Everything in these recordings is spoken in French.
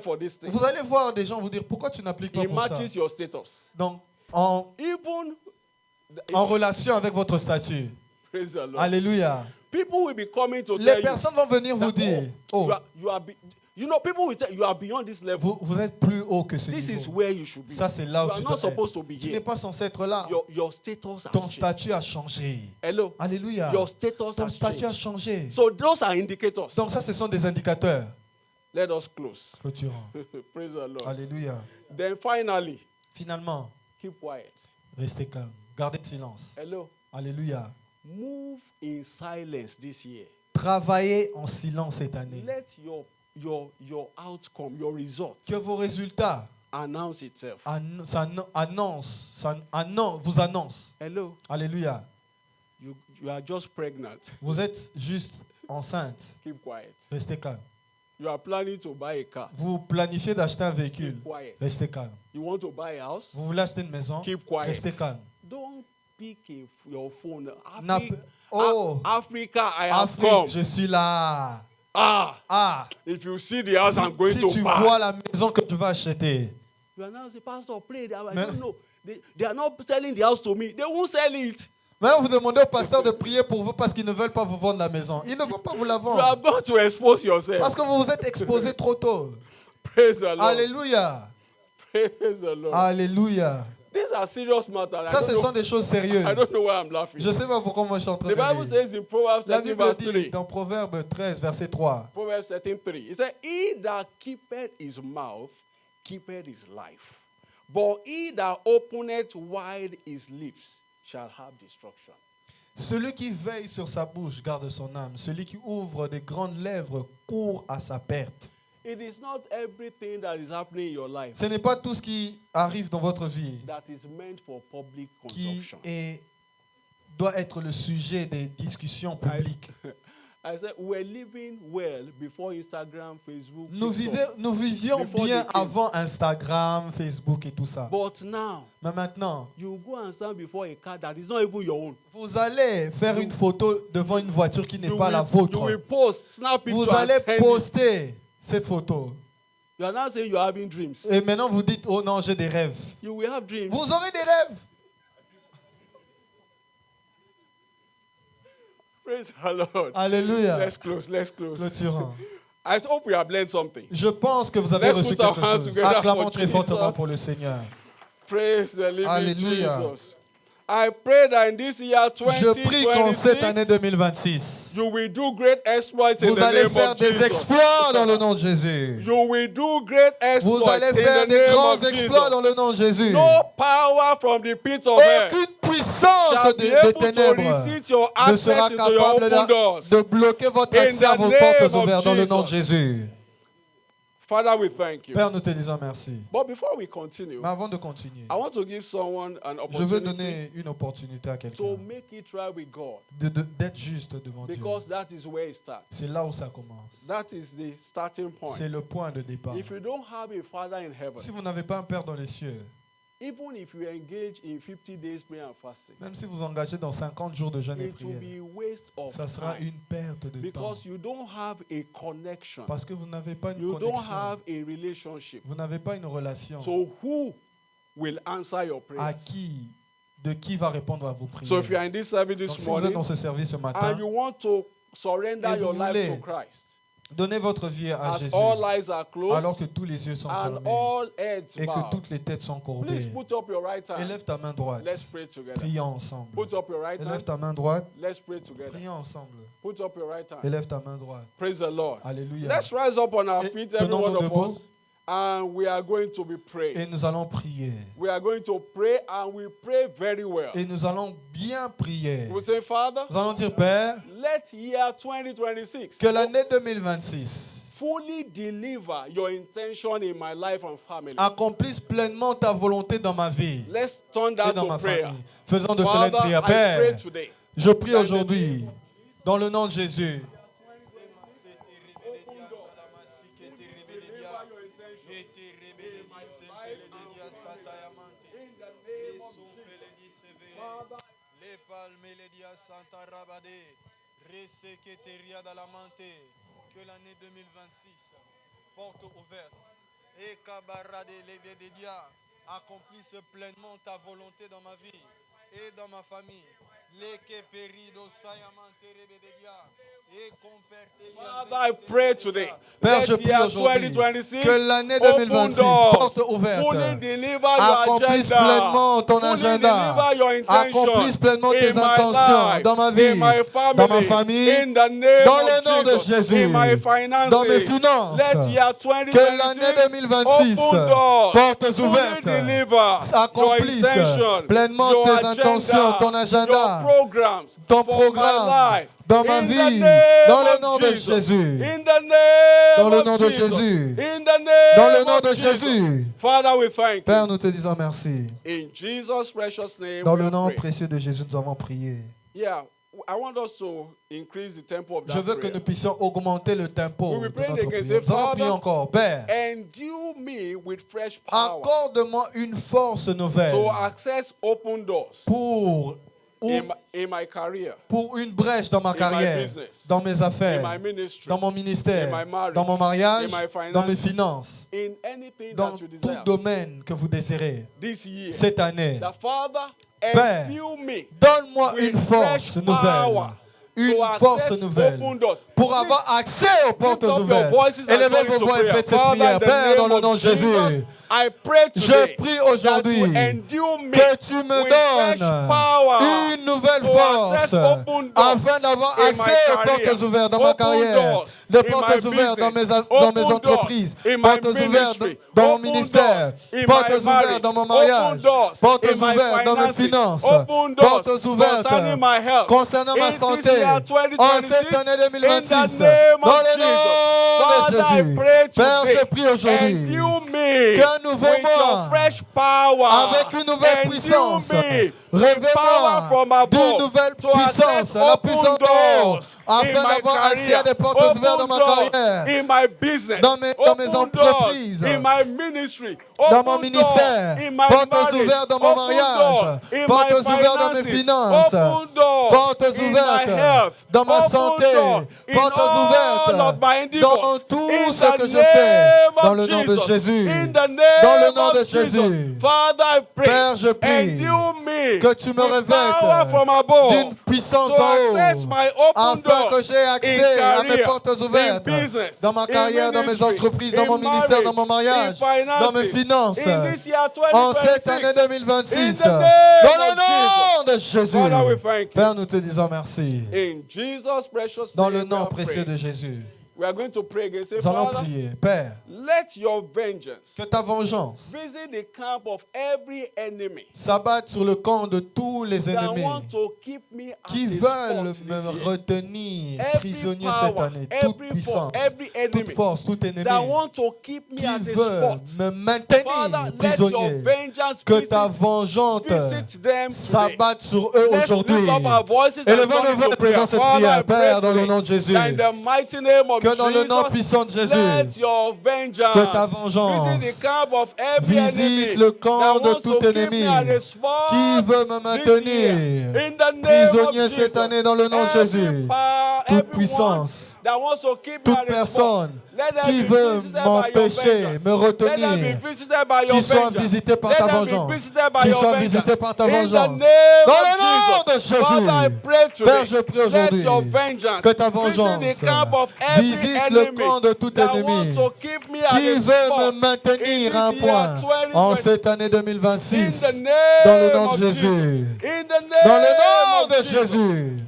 for this thing. Vous allez voir des gens vous dire pourquoi tu n'appliques pas It pour ça. matches your status. Donc, en Even relation avec votre statut. praise the Lord. Alléluia. People will be coming to Les tell you. personnes vont venir vous that, dire, oh, you know, people will tell you are beyond this level. vous êtes plus haut que ce This is niveau. where you should be. Ça, c'est là You où are tu not dois supposed to être. be Tu n'es here. pas censé être là. Your status has Ton changed. statut a changé. Hello. Alléluia. Your status Ton has statut a changed. changé. So those are indicators. Donc ça, ce sont des indicateurs. Let us close. Clôturant. Praise the Lord. Alléluia. Then finally, Finalement, keep quiet. restez calme. Gardez le silence. Hello. Alléluia. Move in silence this year. Travaillez en silence cette année. Let your outcome, your result Que vos résultats announce itself. vous annoncent. Hello. Alléluia. You are just pregnant. Vous êtes juste enceinte. Keep quiet. Restez calme. You are planning to buy a car. Vous planifiez d'acheter un véhicule. Keep quiet. Restez calme. You want to buy a house. Vous voulez acheter une maison. Keep quiet. Restez calme. Don't pick your phone. Oh, Africa, I have come. Afrique, je suis là. Ah, If you see the house I'm going si to tu buy. vois la maison que tu vas acheter. You are now the pastor, pray. I Mais- don't know. They are not selling the house to me. They won't sell it. Maintenant, vous demandez au pasteur de prier pour vous parce qu'ils ne veulent pas vous vendre la maison. Ils ne vont pas vous la You vendre. have got to expose yourself. Parce que vous vous êtes exposé trop tôt. Praise the Lord. Alléluia. Praise the Lord. Alléluia. These are serious matters. Ça, ce sont des choses I sérieuses. don't know why I'm laughing. Je ne sais pas pourquoi moi je suis en train The de Bible rire. says in Proverbs La 13 Bible verse dit 3. dans Proverbe 13, verset 3. Proverbs 13:3. It says, "He that keepeth his mouth keepeth his life, but he that openeth wide his lips shall have destruction." Celui qui veille sur sa bouche garde son âme. Celui qui ouvre des grandes lèvres court à sa perte. It is not everything that is happening in your life Ce n'est pas tout ce qui arrive dans votre vie that is meant for public qui consumption. doit être le sujet des discussions publiques. I said we're living well before Instagram, Facebook, Nous TikTok. vivions Before bien they came. avant Instagram, Facebook et tout ça. But now Mais maintenant, you go and stand before a car that is not even your own. vous allez faire une photo devant une voiture qui n'est pas la You will vôtre. post, snap Vous picture, and allez send it. poster cette photo. You are now saying you are having dreams. Et maintenant, vous dites, oh non, j'ai des rêves. You will have dreams. Vous aurez des rêves. Praise the Lord. Alléluia. Let's close. Clôturant. I hope we have learned something. Je pense que vous avez Let's reçu put our quelque hands chose. together Acclamons for très fortement Jesus. pour le Seigneur. Praise the living Alléluia. Jesus. I pray that in this year Je prie qu'en cette année 2026, 2026, you will do great exploits in vous the allez name faire of des Jesus. exploits dans le nom de Jésus. You will do great exploits Vous allez in faire the des name grands of exploits dans Jesus. le nom de Jésus. No power from the pit of hell Aucune puissance shall be des able to ténèbres resist your ne sera access into your capable open doors. de bloquer votre In accès à the vos name portes of ouvertes dans le nom de Jesus. Jésus. Father, we thank you. Père, nous te disons merci. But before we continue, Mais avant de continuer, I want to give someone an je veux opportunity donner une opportunité à quelqu'un to make it right with God, d'être juste devant Dieu. because that is where it starts. C'est là où ça commence. That is the starting point. C'est le point de départ. If you don't have a father in heaven, Si vous n'avez pas un Père dans les cieux, even if you engage in 50 days prayer and fasting, même si vous engagez dans 50 jours de jeûne et it will prière, be waste of ça sera time, une perte de temps. because you don't have a connection. Parce que vous n'avez pas une You don't connexion. have a relationship. Vous n'avez pas une relation. So who will answer your À prayers? de qui va répondre à vos prières. So if you are in this service Donc, this si vous êtes morning dans ce service ce matin, and you want to surrender Et vous your life to voulez Christ, donnez votre vie à as Jésus, all eyes are alors closed que tous les yeux sont and fermés all heads et que bowed, toutes les têtes sont please courbées. put up your right hand. Élève ta main droite. Let's pray together. Prions ensemble. Put up your right Élève hand. ta main droite. Let's pray together. Prions ensemble. Put up your right hand. Élève ta main droite. Praise the Lord. Alléluia. Let's rise up on our Et feet, every one tenons-nous of debout. us, and we are going to be Et praying. nous allons prier. We are going to pray, and we pray very well. Et nous allons bien prier. We say, Father, Nous allons dire, Père, let year 2026 que l'année 2026 fully deliver your intention in my life and family. accomplisse pleinement ta volonté dans ma vie Let's turn et that dans to ma prayer. famille. Faisons de cela une Father, prière. I pray Père, today. je prie aujourd'hui, dans le nom de Jésus. Que l'année 2026 porte ouverte Accomplisse pleinement ta volonté dans ma vie et dans ma famille. Father, I pray today. Père, Let je prie year aujourd'hui 2026 que l'année open 2026 doors. porte ouverte. Fully deliver your Accomplisse agenda. pleinement ton Fully agenda. deliver your intention. Accomplisse pleinement In tes my intentions life, dans ma in vie, my family, dans ma famille, in the name dans of le nom de Jesus, Jésus, in my finances. dans mes finances. Let year Que l'année 2026 2026 open doors. portes Fully ouvertes deliver your accomplisse intention, pleinement your tes agenda, intentions, ton agenda, your programs ton for my programme life. dans ma In the vie, name dans le of nom de Jesus. Jésus. In the name Dans le of nom de Jesus. Jésus. In the name Dans le nom of de Jesus. Jésus. Father, we thank Père, you. nous te disons merci. In Jesus' precious name, Dans we le nom pray. précieux de Jésus, nous avons prié. Yeah, I want us to increase the tempo of Je that veux que prayer. nous puissions augmenter le tempo We will de pray notre again. prière. Say, Nous allons prier Father, encore. Père, endue me with fresh power accorde-moi une force nouvelle to access open doors pour in my career, pour une brèche dans ma my carrière, business, dans mes in affaires, my ministry, dans mon ministère, in my marriage, dans mon mariage, in my dans mes finances, finances, in anything dans that you tout desire domaine que vous désirez this year. cette année. The Father, Père, endue me donne-moi with une fresh force nouvelle. power Une to force access nouvelle open doors. pour Please avoir accès aux portes lift up your ouvertes. voices and Élevez join vos into voix et prayer. faites cette Father, prière. in the Père, dans name le of nom de Jésus, Jesus, I pray je today prie that aujourd'hui you endue me que tu me with fresh donnes power une nouvelle to force access open doors afin d'avoir in accès my aux career, portes ouvertes dans ma open carrière, doors des in portes my ouvertes dans business, dans mes open entreprises, doors in my portes ouvertes ministry, dans mon open ministère, doors in portes my ouvertes marriage, dans mon open mariage, doors portes in my ouvertes dans mes finances, finances, open doors portes ouvertes concerning my health. concernant ma In this santé year en 2026, cette année in the 2026, name dans of le nom Jesus. Father, de I Jésus. pray Père, today, je prie aujourd'hui endue me qu'un nouveau with your mois, fresh power, avec une nouvelle endue puissance, me with power from révèle-moi d'une above nouvelle to puissance, access la open puissance d'en haut, doors in afin my d'avoir accès career, à des portes ouvertes dans open ma doors carrière, in my business, dans mes open doors entreprises, in my ministry, dans mon open doors ministère, in my portes marriage, ouvertes dans mon open mariage, doors in portes my ouvertes dans mes finances, finances, open doors portes in my ouvertes health, dans ma open santé, doors in portes all ouvertes of my dans endeavors. tout In ce the que je fais, name dans of le nom de Jesus. Jésus, In the dans le name nom de of Jesus. Jésus. Father, I pray, Père, je prie endue me que tu me with power revêtes from above d'une puissance to d'en access haut, my open afin que doors j'ai in accès à mes career, portes in ouvertes, business, dans ma in carrière, dans mes ministry, entreprises, dans in mon ministère, dans mon marriage, mariage, in dans mes finances, finances, in this year en cette année 2026. 2026, In the dans name le of nom de Jésus. Father, we thank you. Père, nous te disons merci. In Jesus' precious Dans name, le nom we are précieux praying. de Jésus, We are going to pray again. Say, nous allons Father, prier. Père, let your vengeance que ta vengeance visit the camp of every enemy s'abatte sur le camp de tous les that ennemis want to keep me at qui a veulent spot me this year. retenir Every prisonnier cette power, année. Toute every puissance, force, every toute enemy force, tout ennemi that want to keep me qui at a veut spot. me maintenir Father, let your prisonnier. vengeance Que ta visit, vengeance visit them today. s'abatte sur eux Let's aujourd'hui. lift up our voices and Élevons join nos voix into et faisons prayer. cette Father, I prière, pray Père, dans le today nom de Jésus. that in the mighty name of Que dans le nom Jesus, puissant de Jésus, let your vengeance que ta vengeance visit the camp of every enemy visite le camp that de wants tout to keep me ennemi at a spot qui veut me this year. maintenir In the name prisonnier of cette Jesus, année dans le nom de every Jésus. power, Toute everyone puissance, that wants to keep me toute at a spot, personne let them qui be veut visited by your m'empêcher, vengeance. me Let them retenir, be visited by your qui soient vengeance. visités par Let ta them be vengeance, visited by qui your soient vengeance. visités par ta In the vengeance. name Dans of le nom de Jesus, Father, I Jésus, pray today, Père, je prie let aujourd'hui your vengeance que ta visit vengeance the camp of every visite le enemy camp de tout that ennemi wants to keep me at qui a veut spot me maintenir in à un this point year en 2020. cette année In 2026. the Dans le name nom de of Jésus. Jesus. In the Dans le name nom of de Jesus. Jésus.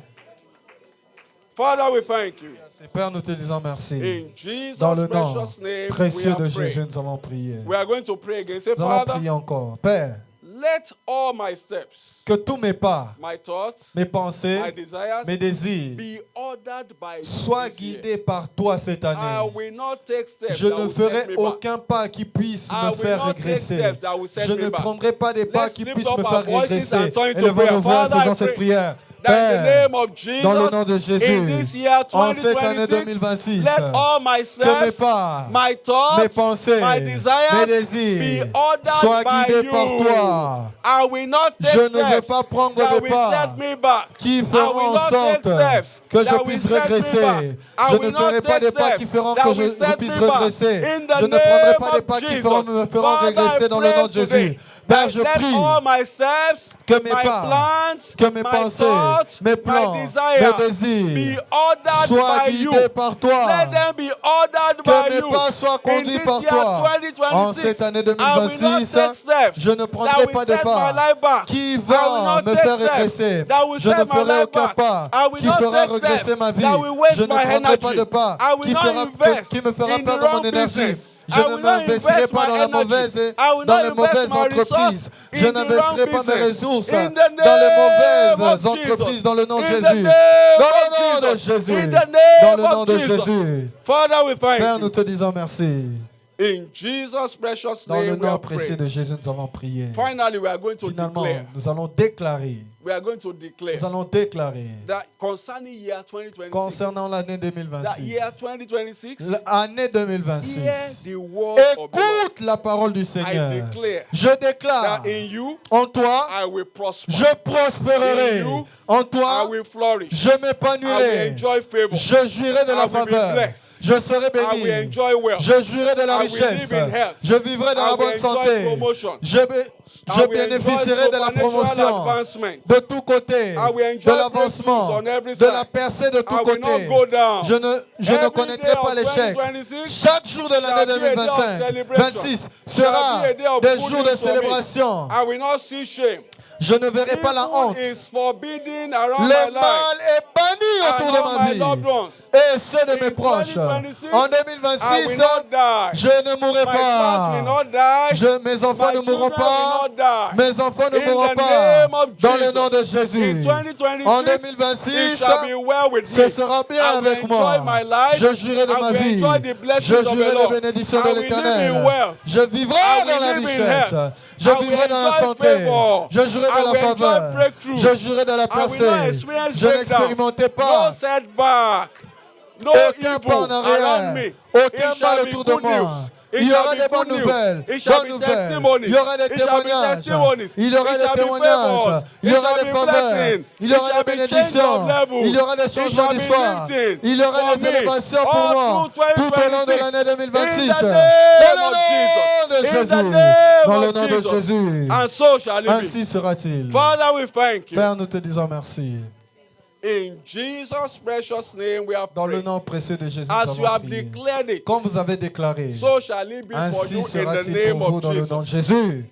Father, we thank you. Père, nous te disons merci. In Jesus' Dans le nom precious name, we précieux de are Jésus, praying. nous avons prié. We are going to pray again. Say, Nous allons Father, prier encore. Père, let all my steps, que tous mes pas, my thoughts, mes my pensées, desires mes désirs be ordered by you soient this year. guidés par toi cette I année. will not take steps Je that ne will set ferai me back. aucun pas qui puisse I me will faire not take régresser. steps that will set Je me ne back. prendrai pas des pas Let's qui lift puissent up me our faire voices régresser. and turn into Élevons prayer. nos voix, Father, I faisons cette pray prière. that in the Père, name of Jesus, dans le nom de Jésus, in this year en cette année 2026, 2026, let all my que mes steps, pas, my mes thoughts, pensées, my mes desires be désirs ordered soient by guidés par you. toi. I will not take Je ne veux steps pas prendre that des will pas set me back. qui I feront will en not take sorte steps que je that will puisse set me back. regresser. I Je will ne ferai not pas take des pas qui steps feront that que will je set puisse me back. regresser. In the Je ne prendrai pas name des of pas qui Jesus. me feront Father, régresser I dans le pray nom de Jésus. today Père, that je let prie all my steps, que mes my pas, plans, que mes my pensées, thoughts, mes my plans, mes desires désirs be ordered soient by you. guidés par toi. Let them be ordered Que by mes you. pas soient In conduits this par year toi. En 2026, cette année I will not 2026, take steps je ne that prendrai will pas de set my pas life back. qui I will va not me take faire steps régresser. that will Je ne set my ferai life aucun back. pas I will qui not fera take regresser steps ma vie. that will waste Je ne my prendrai pas energy. de pas I will qui not invest qui me fera in the perdre mon wrong énergie. business. Je I ne will not m'investirai invest pas my dans la energy. mauvaise, I will dans not les invest mauvaises my resources entreprises. Je in the wrong n'investirai pas mes business. ressources In the dans les name mauvaises of Jesus. entreprises dans le nom de In the Jésus. name Dans of le nom de Jesus. Jésus. In the Dans name le nom of de Jesus. Jésus. Father, we thank Père, you. nous te disons merci. In Jesus' precious Dans le name, we nom are précieux praying. de Jésus, nous avons prié. Finally, we are going to Finalement, declare. nous allons déclarer. We are going to declare Nous allons déclarer that concerning year 2026, concernant l'année that 2026. year 2026, L'année 2026. hear the word of the Lord. Écoute la parole du I Seigneur. declare Je déclare that in you, en toi, I will prosper. je prospérerai. In you, En I toi, will flourish. je I will m'épanouirai. enjoy favor. Je jouirai de I la will be faveur. blessed. Je serai I will béni. enjoy wealth. Je jouirai de la I will richesse. live in health. Je vivrai dans I la will bonne enjoy santé. promotion. Je I will bénéficierai enjoy de la supernatural promotion advancement. de tous côtés, I will de enjoy l'avancement, breakthroughs on every de la side. percée de tous I will not côtés. go down. Je ne Every connaîtrai day pas of l'échec. 2026 Chaque jour de l'année shall be a day of 2025, celebration. 26 Shall sera be a day of des good jours de news for me. célébration. I will not see shame. Je ne verrai pas la Evil honte. is forbidden around my Le life mal est banni autour and de all ma my loved vie ones. et ceux de In mes proches. 2026, En I will 2026, not die. je ne mourrai My spouse will pas. not die. Mes enfants My ne mourront children will pas. not die. Mes enfants ne In mourront the pas. name of Dans le Jesus. nom de Jésus. In 2026, En it 2026, shall be well with ce me. sera bien I will avec moi. enjoy my life. Je jurerai de I ma will vie. enjoy the blessings Je of the jurerai Lord. les bénédictions I de will live in l'Éternel. wealth. Je vivrai I dans will la live in richesse. health. Je I will vivrai dans la enjoy santé. favor. Je jurerai I de la will enjoy faveur. breakthroughs. Je jurerai de la I will not percée. experience Je breakdown. n'expérimentai No pas setback. No aucun pas evil en arrière. around me. Aucun It shall mal be autour de good moi. news. It Il y shall aura be des bonnes good news. nouvelles. It shall Bonnes be nouvelles. testimonies. Il y aura des It shall be témoignages. testimonies. Il y aura It des shall be témoignages. favors. Il y It aura shall des be faveurs. blessing. Il y It aura shall des be change of bénédictions. levels. Il y aura des It changements shall be d'histoire. lifting Il y aura for des me élévations pour all moi through tout au long de 2026. l'année 2026. In the Dans name le of nom Jesus. de In the Jésus. name Dans le of nom de Jesus. Jésus. And so shall it be. Ainsi sera-t-il. Father, we thank you. Père, nous te disons merci. In Jesus' precious name we are Dans le praying. nom précieux de Jésus, nous As you avons have prié. declared it, Comme vous avez déclaré, so shall it be for ainsi you in the sera-t-il name pour vous of dans le nom de Jesus. Jésus.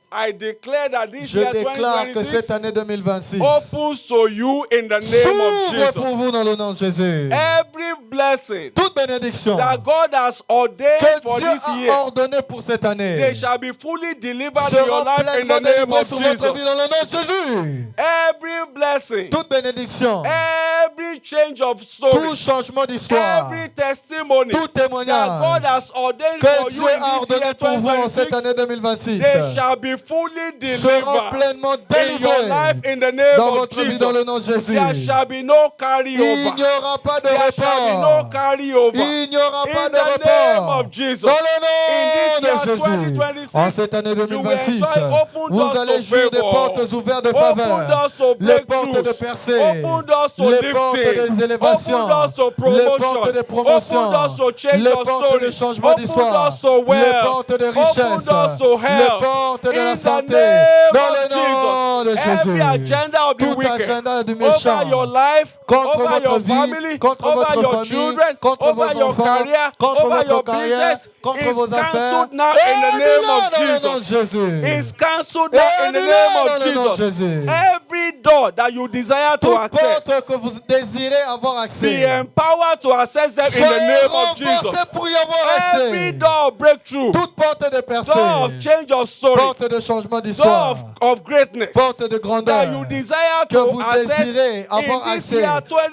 I declare that this Je year déclare que 2026 cette année 2026 opens to you in the name of s'ouvre pour Jesus. vous dans le nom de Jésus. Every blessing Toute bénédiction that God has ordained que for Dieu this a year, ordonnée pour cette they année shall be fully delivered in your sera life in pleinement the name délivrée of sur votre vie Jesus. dans le nom de Jésus. Every blessing, Toute bénédiction, every change of story, tout changement d'histoire, every testimony tout that témoignage God has ordained que for Dieu you a in this ordonné year pour vous en cette 2026, année 2026 they shall be fully sera delivered pleinement in your life délivré in the name dans of votre vie dans le Jesus. nom de Jésus. There shall be no Il carryover. n'y aura pas de There shall be no report. carryover. Il n'y aura pas In de the name report. of Jesus. Dans le In this nom year de Jésus. 2026, En cette année you will 2026, enjoy open vous doors allez to jouir des favor. portes ouvertes de Open faveur, doors to les portes de breakthroughs. percée, Open doors to les portes lifting. des élévations, Open doors to les promotion. portes de Open promotion, doors to change les your portes story. de changement Open d'histoire, doors to les wealth. portes de Open richesse, doors to les health. portes de la In the santé, name dans of le nom de Jesus. Every Jésus. agenda of the Tout wicked agenda du over méchant your life, contre over votre your vie, family, contre over votre your famille, children, contre over vos your enfants, career, contre over votre your carrière, business contre is vos affaires. cancelled now in the name of Dans le nom de Jesus. Jésus. Is cancelled now in the name Dans of le nom de Jesus. Jésus. Every door that you desire to Toute access, porte que vous désirez avoir be accès, empowered to access them in the soyez name of Jesus. renforcés pour y avoir Every accès. door of breakthrough, Toute porte de door percée, of change of story, porte de changement door d'histoire, of greatness porte de that grandeur you desire que to vous access désirez avoir in this accès year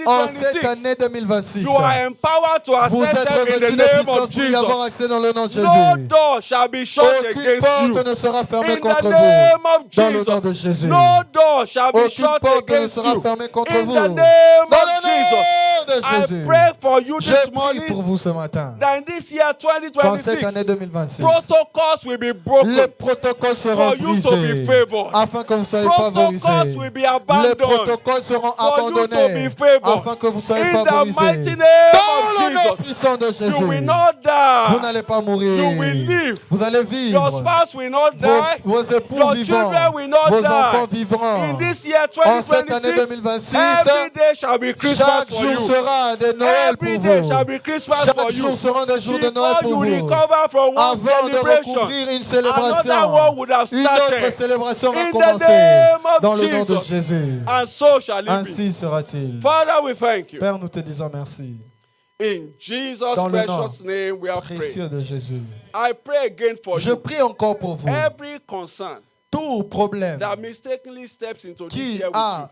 en cette 2026. année 2026. You are empowered to Vous access êtes them in the revêtus de name of puissance pour y avoir Jesus. accès dans le nom de No Jésus. door shall be shut Aucune against you. porte ne sera fermée In contre the vous name of dans le nom de Jesus. Jésus. No door shall be Aucune shut porte ne against sera you. fermée contre In vous. the name Dans of le Jesus. nom de I Jésus. pray for you Je this prie pour morning vous ce matin. that in this year Dans cette année 2026, 2026, protocols will be les broken protocoles seront for you to be brisés favored. afin que vous soyez Protocols favorisés. will be Les abandoned protocoles seront for you to abandonnés be favored. afin que vous soyez In the favorisés. mighty name Dans le nom of Jesus, puissant de Jésus, you will not vous die. n'allez pas mourir. You will live. Vous allez Your vivre. spouse will not die. Vos époux Your vivants, children will not vos enfants die. vivront. In this year En cette année 2026, 2026, every day shall be Christmas chaque for jour you. sera de Noël Every pour day vous. shall be Christmas Chaque for you. jour sera des jours de Noël Before pour you vous. recover from one Avant de celebration, recouvrir une another célébration, one would have une autre started. célébration va In the commencer. name of Dans le nom de Jesus. Jésus. And so shall it be. Ainsi sera-t-il. Father, we thank you. Père, nous te disons merci. In Jesus' Dans le nom precious name we have prayed. Précieux de Jésus. I pray again for Je you. prie encore pour vous. Every concern Tout problème that mistakenly steps into this qui year with a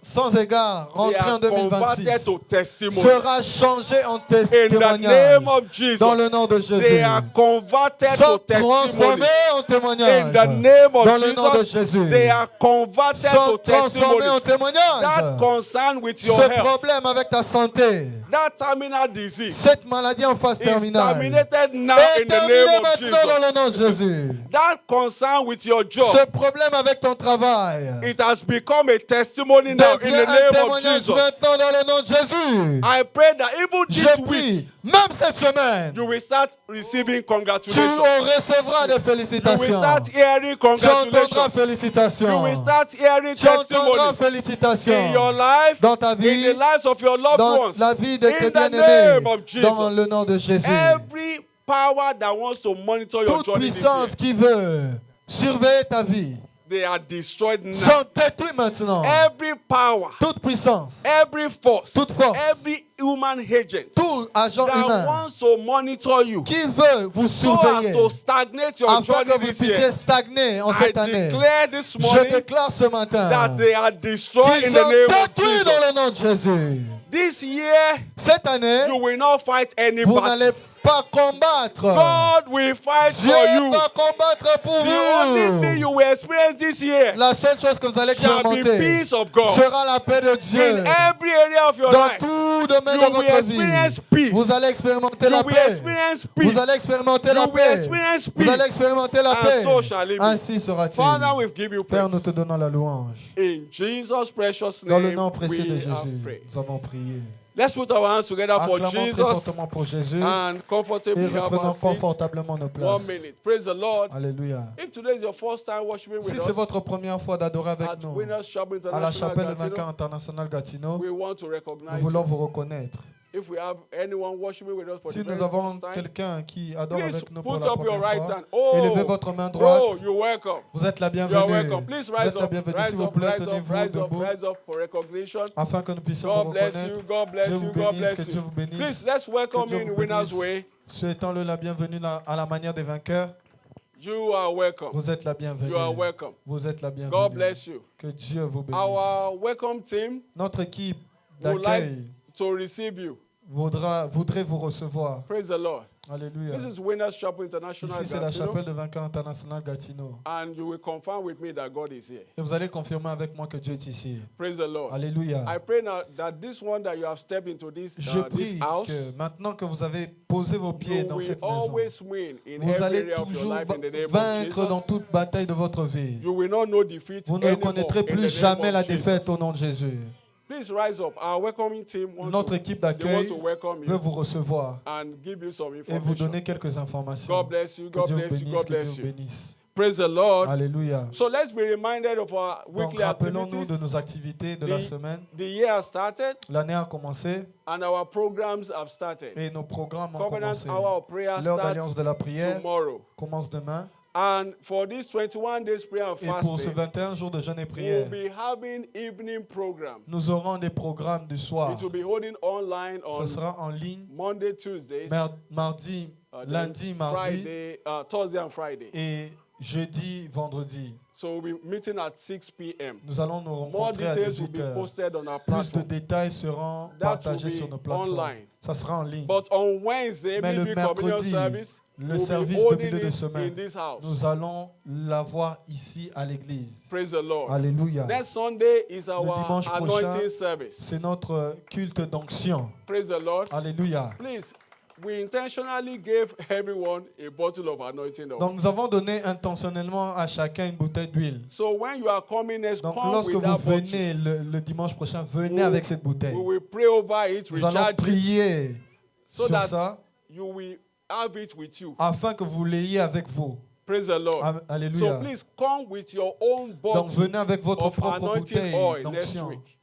sans égard you, they rentré en are converted 2026 to testimony. sera changé en In the témoignage. name of Jesus, Dans le nom de they Jésus. are converted to Sont testimony. transformés en In témoignage. the name Dans of le nom de Jesus, Jésus. they are converted Sont to transformés en testimonies. témoignage. That concern with your Ce health, problème avec ta santé, that terminal disease, cette maladie en phase is terminale, terminated now est in the terminée name of maintenant dans Jesus. le nom de Jésus. That concern with your job, Ce problème avec ton travail it has become a testimony now in devient the un name of témoignage Jesus. maintenant dans le nom de Jésus. I pray that even Je this week, prie, même cette semaine, you will start receiving tu congratulations. recevras des You will félicitations. start hearing Tu entendras congratulations. félicitations. You will start hearing Tu entendras testimonies félicitations in your life, dans ta in the vie, lives of your loved dans ones. la vie de tes In the name bien-aimés, of Jesus. dans le nom de Jésus. Every power that wants to monitor your Toute journey this year, puissance qui veut surveiller ta vie they are destroyed now. sont détruites maintenant. Every power, Toute puissance, every force, Toute force. every human agent tout agent that humain wants to monitor you qui veut vous so as surveiller to stagnate your afin journey que vous this puissiez year, stagner en I cette année. declare this Je morning déclare ce matin that they are destroyed qu'ils in the sont name of détruits Jesus. dans le nom de Jésus. This year, Cette année, you will not fight any vous n'allez battle. pas combattre. God will fight Dieu for you. va combattre pour The only thing you vous. will experience this year La seule chose que vous allez shall be expérimenter peace of God. sera la paix de Dieu. In every area of your Dans life, tout domaine you de will votre vie, experience peace. vous allez expérimenter la you will paix. experience peace. Vous allez expérimenter You la will paix. experience Vous allez peace. expérimenter la And paix. so shall it be. Ainsi sera-t-il. Father, we give you Père, praise. nous te donnons la louange. In Jesus' precious Dans le name, nom précieux de we have Jésus, prayed. nous avons prié. Let's put our hands together for Acclamons très Jesus fortement pour Jésus and et comfortably have reprenons our seats. confortablement nos 1 places. minute. Praise the Lord. Alléluia. If today is your first time worshiping Si with c'est us votre première fois d'adorer avec at nous Winners Shop à la International chapelle de Gatineau, vainqueur international Gatineau, we want to nous recognize voulons you. vous reconnaître. If we have anyone worshiping with us for Si the nous very avons first time, quelqu'un qui adore please avec nous pour put la up your première right fois, hand. Oh, élevez votre main droite. oh, you're welcome. Vous êtes la You are bienvenue. welcome. Please Vous rise êtes la up, bienvenue. rise S'il vous up, plaît, rise up, tenez-vous rise up, debout rise up for recognition. afin que nous puissions vous God bless reconnaître. you, God bless Dieu you, vous God bénisse, bless que Dieu you. vous bénisse. Please, let's welcome Que Dieu you in vous Winner's bénisse. Way. Souhaitons-le la bienvenue à la manière des vainqueurs. You are welcome. Vous êtes la bienvenue. You are welcome. Vous êtes la bienvenue. God bless you. Que Dieu vous bénisse. Our welcome team Notre équipe would like d'accueil to receive you. voudrait vous recevoir. Praise the Lord. Alléluia. This is Winners Chapel International Ici, c'est la Gatineau, chapelle de vainqueur international Gatineau. and you will confirm with me that God is here. Et vous allez confirmer avec moi que Dieu est ici. Praise the Lord. Alléluia. I pray now that this one that you have stepped into this Je this prie house, que maintenant que vous avez posé vos pieds you dans will cette maison, always win in vous every allez area of your toujours life in the name of vaincre dans Jesus. toute bataille de votre vie. You will not know defeat Vous ne anymore connaîtrez in the plus name jamais of la Jesus. défaite au nom de Jésus. Please rise up. Our welcoming team wants Notre to, équipe they want d'accueil to welcome veut you vous recevoir and give you some et vous information. donner quelques informations. God bless you. Que God Dieu vous bless you. bénisse, God que Dieu bless vous you. bénisse. Praise the Lord. Alléluia. So let's be reminded of our Donc weekly rappelons-nous activities. de nos activités de la semaine. The year has started L'année a commencé and our programs have started. et nos programmes ont Covenant commencé. Hour of Prayer L'heure d'alliance starts de la prière tomorrow. commence demain. And for this 21 days prayer and Et pour ce fasting, 21 jours de jeûne et we'll prière, be having evening program. nous aurons des programmes du soir. It will be holding online Ce on sera en ligne Monday, Tuesdays, mardi, then lundi, mardi Friday, Thursday and Friday. et jeudi, vendredi. So we'll be meeting at 6 p.m. Nous allons nous More rencontrer à details will be 18h. posted on our Plus de platform. détails seront That partagés will be sur nos plateformes. online. Ça sera en ligne. But on Wednesday, Mais le midweek communion mercredi, service, Le we'll be service de holding milieu de it in semaine, this house. nous allons l'avoir ici à l'église. Praise the Lord. Alléluia. Next Sunday is our dimanche prochain, anointing service. C'est notre culte d'onction. Praise the Lord. Alléluia. Please, we intentionally gave everyone a bottle of anointing oil. Donc nous avons donné intentionnellement à chacun une bouteille d'huile. So when you are coming next, Donc come lorsque with vous that bottle. venez le dimanche prochain, venez We- avec cette bouteille. We will pray over it, Nous allons recharge it, prier so sur that ça you will have it with you. afin que vous l'ayez avec vous. Praise the Lord. So Alléluia. please come with your own Donc bottle venez avec votre of propre anointing bouteille oil next d'onction. week.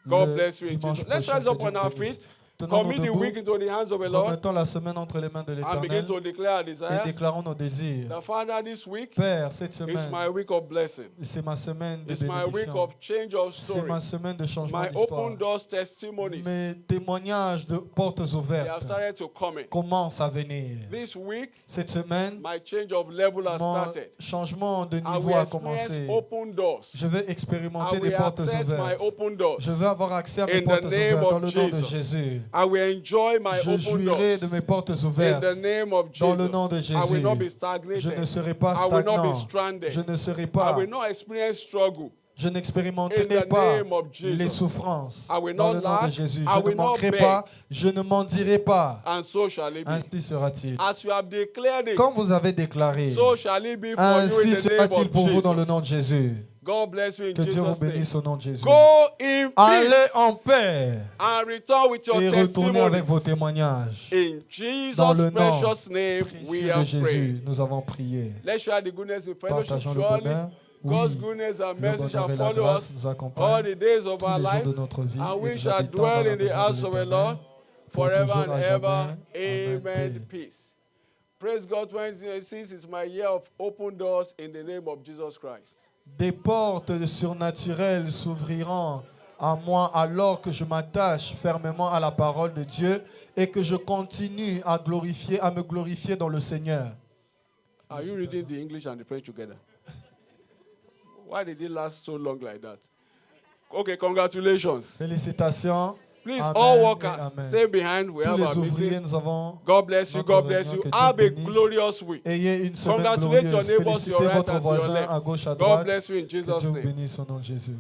God le bless you in dimanche Jesus. Let's prochain, rise up que Dieu on our vous bénisse. feet. Tenons-nous Commit the debout, week into the hands of the Lord remettons la semaine entre les mains de and begin l'Éternel to declare our et desires. déclarons nos désirs. The Father, this week Père, cette is semaine, my week of blessing. c'est ma semaine de It's my week bénédiction. of change of C'est story. ma semaine de changement My d'histoire. open doors testimonies, Mes témoignages de portes they have ouvertes started to come in. commencent à venir. This week, Cette semaine, my change of level has mon started. changement de I niveau will a experience commencé. open doors. Je vais I expérimenter des will portes access my ouvertes. open doors. Je vais avoir accès à mes In the portes name ouvertes dans of le nom de Jesus. Jésus. I will enjoy my Je open jouirai doors. de mes portes In ouvertes. the name of Dans le nom de Jesus. I will Jésus. not be Je ne stagnated. serai pas I will not be stagnant. stranded. Je ne serai I pas. will not experience struggle. Je In n'expérimenterai the pas name of les Jesus. souffrances. I will Dans not le nom de lack. Jésus. I Je ne will not manquerai beg. pas. Je ne mendirai pas. And so shall it be. Ainsi sera-t-il. As you have declared it, Comme vous avez déclaré, so shall it be for you in ainsi the name sera-t-il of pour vous dans le nom de Jesus. Jésus. God bless you in Que Dieu vous Jesus' name. bénisse au nom de Jésus. Go in Allez peace en paix and return with your et retournez avec vos testimonies. témoignages. In Dans Jesus' le nom precious name, we précieux de have Jésus, prayed. nous avons prié. Let's share the goodness in fellowship. Partageons le Surely, bonheur. God's Oui, goodness and le mercy shall bonheur et la follow grâce us nous all accompagnent the days of tous our les jours de lives, notre vie and et we nous shall habitons dans dwell la in the maison house de of the l'Éternel Lord pour forever toujours and à ever. jamais. Amen. Amen. Peace. Praise God. 2026 is my year of open doors in the name of Jesus Christ. Des portes surnaturelles s'ouvriront à moi alors que je m'attache fermement à la parole de Dieu et que je continue à me glorifier dans le Seigneur. Are you reading the English and the French together? Why did it last so long like that? Okay, congratulations. Félicitations. Please, Amen all et workers, amen. stay behind. We Tous have les our ouvriers, meeting. nous avons. God bless you. notre God bless réunion, you. que Dieu Have a bénisse. glorious week. Ayez une semaine Congratulate your glorieuse. neighbors to your Félicitez right votre and to your voisin à left. gauche, à God droite. bless you in Que Jesus' Dieu vous name. bénisse au nom de Jésus.